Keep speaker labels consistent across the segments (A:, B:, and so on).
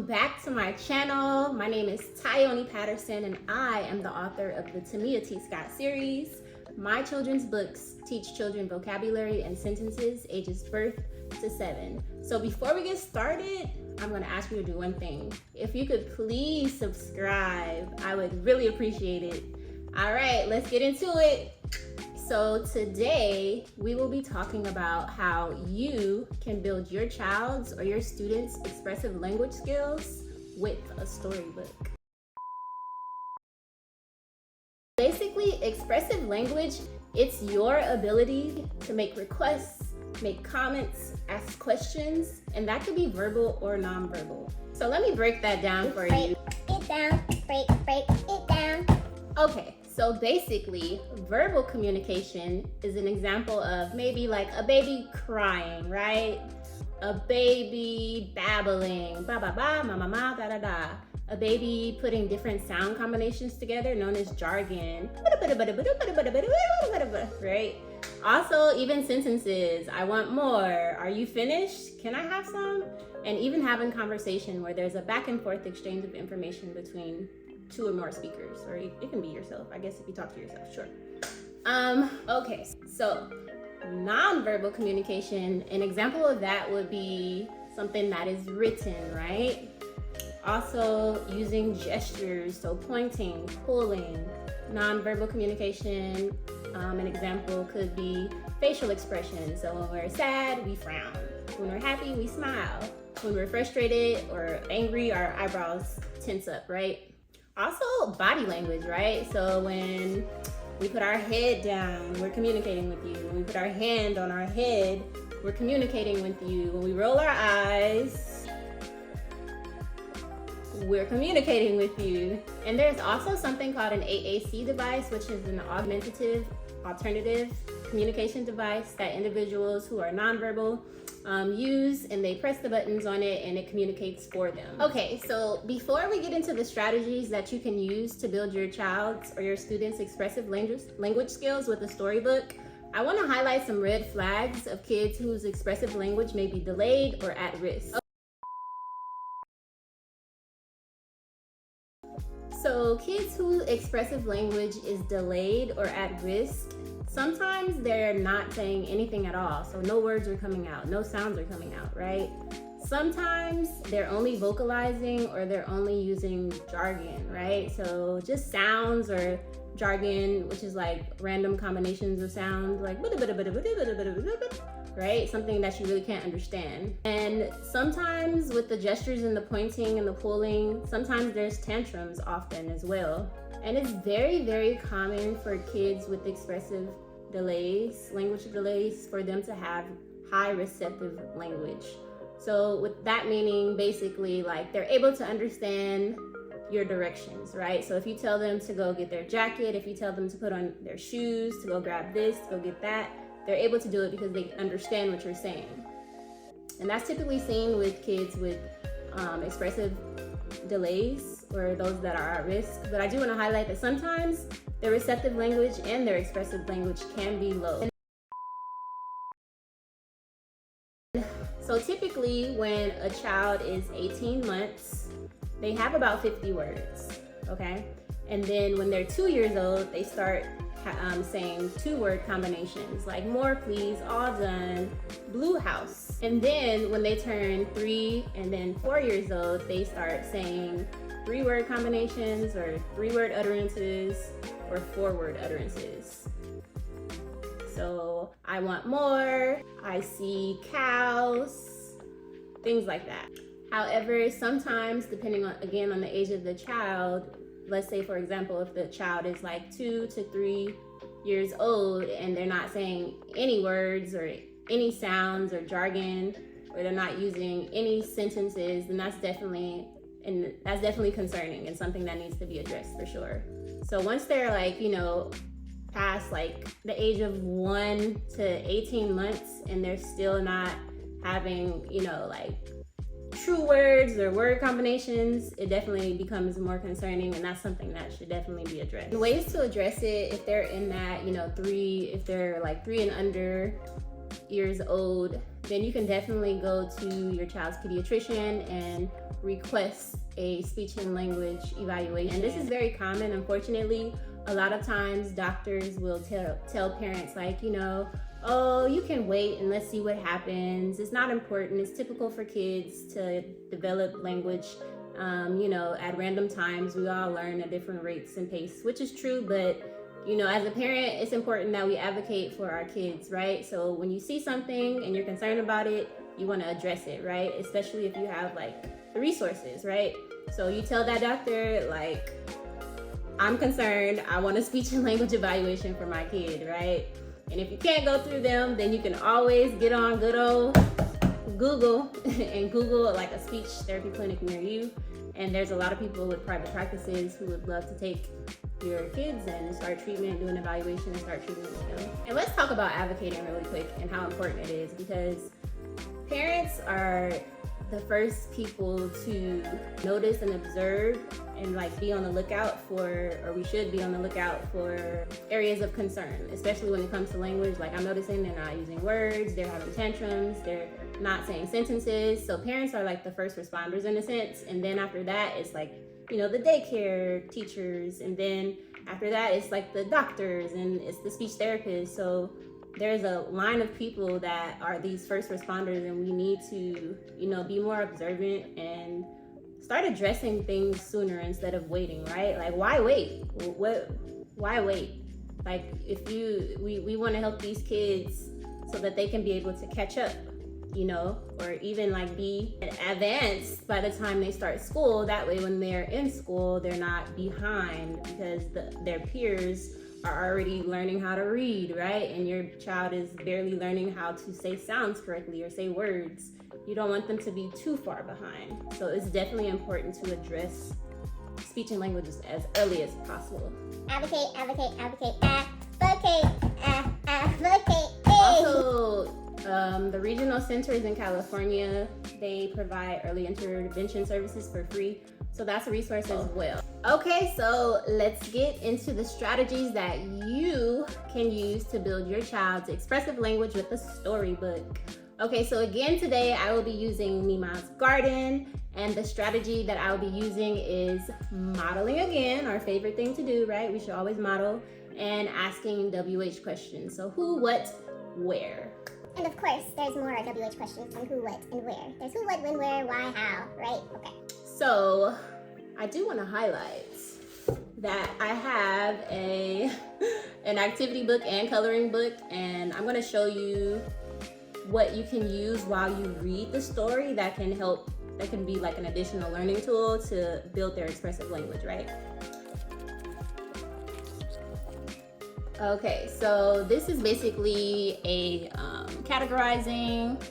A: back to my channel. My name is Tyone Patterson and I am the author of the Tamia T. Scott series. My children's books teach children vocabulary and sentences ages birth to 7. So before we get started, I'm gonna ask you to do one thing. If you could please subscribe, I would really appreciate it. All right, let's get into it. So today we will be talking about how you can build your child's or your student's expressive language skills with a storybook. Basically, expressive language, it's your ability to make requests, make comments, ask questions, and that could be verbal or nonverbal. So let me break that down for you.
B: Break it down, break it down.
A: Okay, so basically, verbal communication is an example of maybe like a baby crying, right? A baby babbling, ba ba ba, ma ma ma, da da da. A baby putting different sound combinations together known as jargon, right? Also, even sentences, I want more, are you finished? Can I have some? And even having conversation where there's a back and forth exchange of information between two or more speakers, or it can be yourself, I guess, if you talk to yourself, sure. Okay, so nonverbal communication, an example of that would be something that is written, right? Also using gestures, so pointing, pulling. Nonverbal communication, an example could be facial expressions. So when we're sad, we frown. When we're happy, we smile. When we're frustrated or angry, our eyebrows tense up, right? Also body language, right? So when we put our head down, we're communicating with you. When we put our hand on our head, we're communicating with you. When we roll our eyes, we're communicating with you. And there's also something called an AAC device, which is an alternative communication device that individuals who are nonverbal use, and they press the buttons on it and it communicates for them. Okay, so before we get into the strategies that you can use to build your child's or your student's expressive language skills with a storybook, I want to highlight some red flags of kids whose expressive language may be delayed or at risk. So kids whose expressive language is delayed or at risk, sometimes they're not saying anything at all. So no words are coming out, no sounds are coming out, right? Sometimes they're only vocalizing or they're only using jargon, right? So just sounds or jargon, which is like random combinations of sounds, like right? Something that you really can't understand. And sometimes with the gestures and the pointing and the pulling, sometimes there's tantrums often as well. And it's very, very common for kids with expressive delays, language delays, for them to have high receptive language. So with that meaning, basically, like they're able to understand your directions, right? So if you tell them to go get their jacket, if you tell them to put on their shoes, to go grab this, to go get that, they're able to do it because they understand what you're saying. And that's typically seen with kids with expressive delays or those that are at risk. But I do want to highlight that sometimes their receptive language and their expressive language can be low. So typically when a child is 18 months, they have about 50 words, okay? And then when they're 2 years old, they start saying 2-word combinations like more please, all done, blue house. And then when they turn 3 and then 4 years old, they start saying 3-word combinations or 3-word utterances or 4-word utterances. So I want more, I see cows, things like that. However, sometimes depending on, again, on the age of the child, let's say for example, if the child is like 2 to 3 years old and they're not saying any words or any sounds or jargon, or they're not using any sentences, then that's definitely concerning and something that needs to be addressed for sure. So once they're like, you know, past like the age of 1 to 18 months and they're still not having, you know, like true words or word combinations, it definitely becomes more concerning, and that's something that should definitely be addressed. And ways to address it, if they're in that, you know, if they're like 3 and under years old, then you can definitely go to your child's pediatrician and request a speech and language evaluation. And this is very common, unfortunately. A lot of times doctors will tell parents, like, you know, oh, you can wait and let's see what happens. It's not important. It's typical for kids to develop language, you know, at random times. We all learn at different rates and pace, which is true, but you know, as a parent, it's important that we advocate for our kids, right? So when you see something and you're concerned about it, you want to address it, right? Especially if you have like the resources, right? So you tell that doctor, like, I'm concerned, I want a speech and language evaluation for my kid, right? And if you can't go through them, then you can always get on good old Google and Google like a speech therapy clinic near you. And there's a lot of people with private practices who would love to take your kids and start treatment, do an evaluation, and start treatment with them. And let's talk about advocating really quick and how important it is, because parents are the first people to notice and observe and like be on the lookout for, or we should be on the lookout for areas of concern, especially when it comes to language. Like I'm noticing they're not using words, they're having tantrums, they're not saying sentences. So parents are like the first responders in a sense. And then after that, it's like, you know, the daycare teachers. And then after that, it's like the doctors and it's the speech therapists. So there's a line of people that are these first responders, and we need to, you know, be more observant and start addressing things sooner instead of waiting, right? Like, why wait? Why wait? Like, we want to help these kids so that they can be able to catch up, you know, or even like be advanced by the time they start school. That way, when they're in school, they're not behind because their peers are already learning how to read, right? And your child is barely learning how to say sounds correctly or say words. You don't want them to be too far behind. So it's definitely important to address speech and languages as early as possible.
B: Advocate, advocate, advocate, advocate, advocate.
A: Also, the regional centers in California, they provide early intervention services for free. So that's a resource as well. Okay, so let's get into the strategies that you can use to build your child's expressive language with the storybook. Okay, so again today I will be using Mima's Garden, and the strategy that I will be using is modeling again, our favorite thing to do, right? We should always model, and asking WH questions. So who, what, where.
B: And of course, there's more WH questions on who, what, and where. There's who, what, when, where, why, how, right? Okay.
A: So I do want to highlight that I have an activity book and coloring book, and I'm going to show you what you can use while you read the story that can help, that can be like an additional learning tool to build their expressive language, right? Okay, so this is basically a categorizing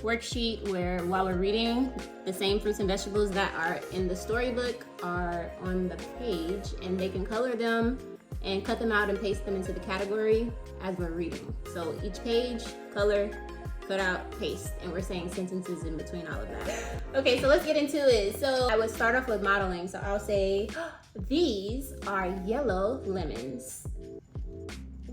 A: worksheet where while we're reading, the same fruits and vegetables that are in the storybook are on the page, and they can color them and cut them out and paste them into the category as we're reading. So each page, color, cut out, paste, and we're saying sentences in between all of that. Okay, so let's get into it. So I would start off with modeling. So I'll say, these are yellow lemons.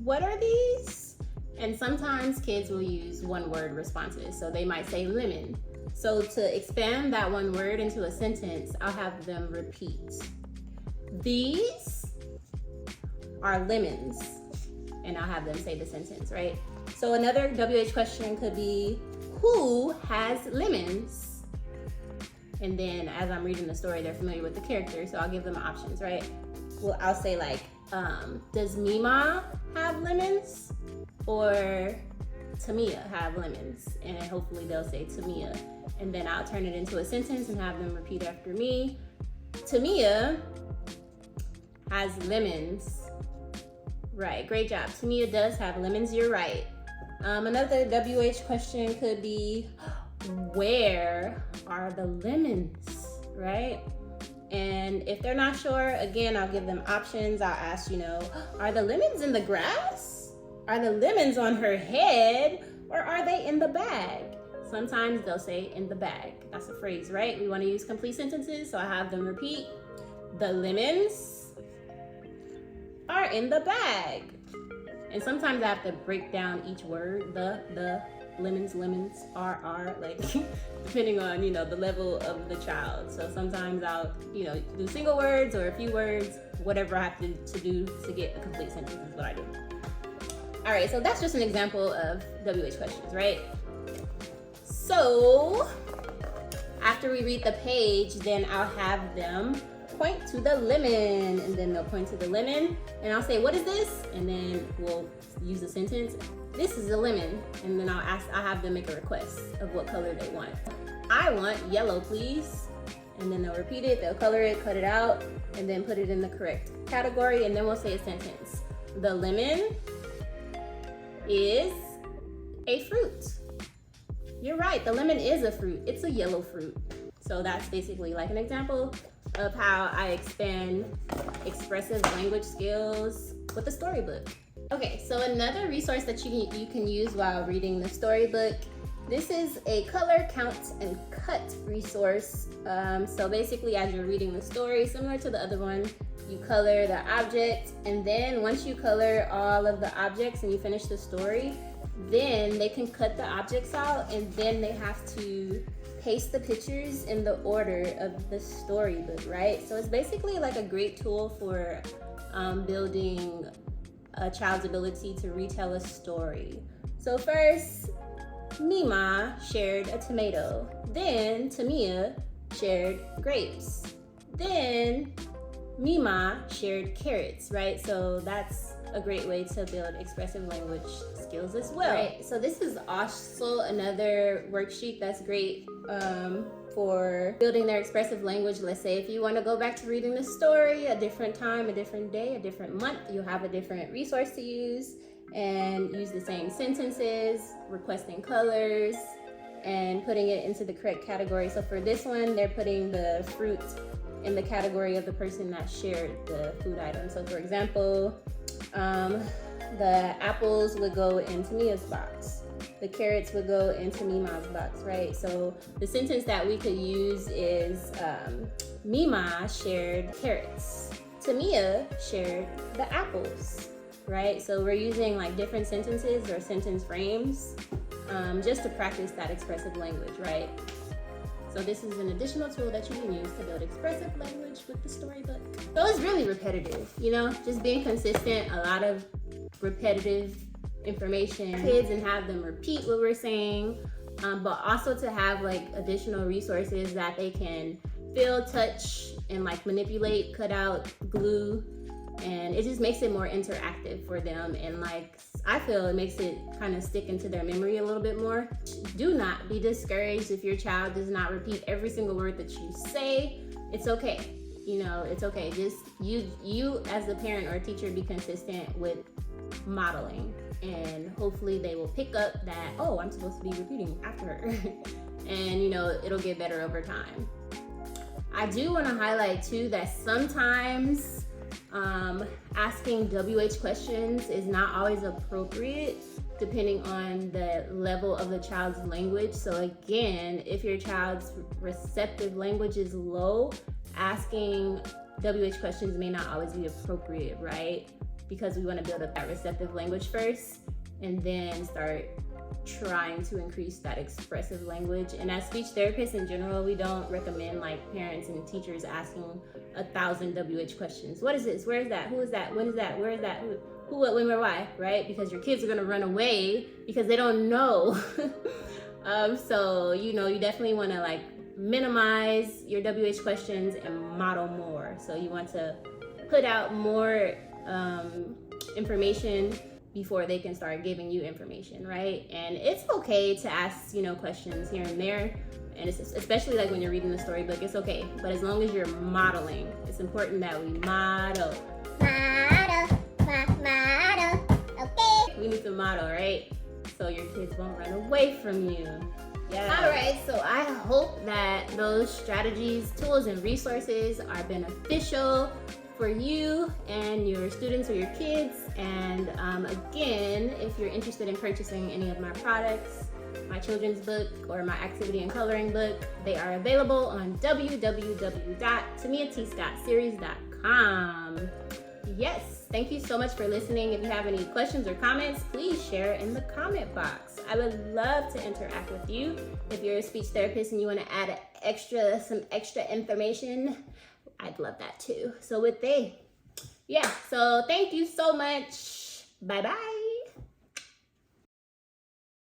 A: What are these? And sometimes kids will use one-word responses. So they might say lemon. So to expand that one word into a sentence, I'll have them repeat. These are lemons. And I'll have them say the sentence, right? So another WH question could be, who has lemons? And then as I'm reading the story, they're familiar with the character, so I'll give them options, right? Well, I'll say like, does Mima have lemons? Or Tamia have lemons? And hopefully they'll say Tamia. And then I'll turn it into a sentence and have them repeat after me. Tamia has lemons. Right, great job. Tamia does have lemons, you're right. Another WH question could be, where are the lemons, right? And if they're not sure, again, I'll give them options. I'll ask, you know, are the lemons in the grass? Are the lemons on her head? Or are they in the bag? Sometimes they'll say in the bag. That's a phrase, right? We want to use complete sentences, so I have them repeat. The lemons are in the bag. And sometimes I have to break down each word, the, lemons, RR, like depending on, the level of the child. So sometimes I'll, do single words or a few words, whatever I have to do to get a complete sentence is what I do. All right, so that's just an example of WH questions, right? So after we read the page, then I'll have them point to the lemon, and then they'll point to the lemon, and I'll say, what is this? And then we'll use a sentence. This is a lemon. And then I'll have them make a request of what color they want. I want yellow, please. And then they'll repeat it, they'll color it, cut it out, and then put it in the correct category, and then we'll say a sentence. The lemon is a fruit. You're right, the lemon is a fruit. It's a yellow fruit. So that's basically like an example of how I expand expressive language skills with a storybook. Okay, so another resource that you can use while reading the storybook, this is a color, count, and cut resource. So basically as you're reading the story, similar to the other one, you color the object, and then once you color all of the objects and you finish the story, then they can cut the objects out, and then they have to paste the pictures in the order of the storybook, right? So it's basically like a great tool for building a child's ability to retell a story. So first, Mima shared a tomato. Then Tamia shared grapes. Then Mima shared carrots, right? So that's a great way to build expressive language skills as well. Right, so this is also another worksheet that's great for building their expressive language. Let's say if you want to go back to reading the story a different time, a different day, a different month, you'll have a different resource to use and use the same sentences, requesting colors, and putting it into the correct category. So for this one, they're putting the fruit in the category of the person that shared the food item. So for example, the apples would go in Tamia's box. The carrots would go into Mima's box, right? So the sentence that we could use is Mima shared carrots. Tamia shared the apples, right? So we're using like different sentences or sentence frames just to practice that expressive language, right? So this is an additional tool that you can use to build expressive language with the storybook. So it's really repetitive, just being consistent, a lot of repetitive information, kids, and have them repeat what we're saying, but also to have like additional resources that they can feel, touch, and like manipulate, cut out, glue, and it just makes it more interactive for them, and like I feel it makes it kind of stick into their memory a little bit more. Do not be discouraged if your child does not repeat every single word that you say. It's okay. It's okay. Just you as a parent or a teacher, be consistent with modeling, and hopefully they will pick up that, oh, I'm supposed to be repeating after her. And it'll get better over time. I do want to highlight too that sometimes asking WH questions is not always appropriate depending on the level of the child's language. So again, if your child's receptive language is low, asking WH questions may not always be appropriate, right? Because we want to build up that receptive language first and then start trying to increase that expressive language. And as speech therapists in general, we don't recommend like parents and teachers asking 1,000 WH questions. What is this? Where is that? Who is that? When is that? Where is that? Who, what, when, where, why, right? Because your kids are gonna run away because they don't know. So, you definitely wanna like minimize your WH questions and model more. So you want to put out more information before they can start giving you information, right? And it's okay to ask, questions here and there. And it's especially like when you're reading the storybook, it's okay. But as long as you're modeling, it's important that we model. Model, okay? We need to model, right? So your kids won't run away from you. Yeah. All right, so I hope that those strategies, tools, and resources are beneficial for you and your students or your kids. And again, if you're interested in purchasing any of my products, my children's book or my activity and coloring book, they are available on www.tamiatscott.series.com. Yes, thank you so much for listening. If you have any questions or comments, please share in the comment box. I would love to interact with you. If you're a speech therapist and you want to add some extra information, I'd love that too. So so thank you so much. Bye-bye.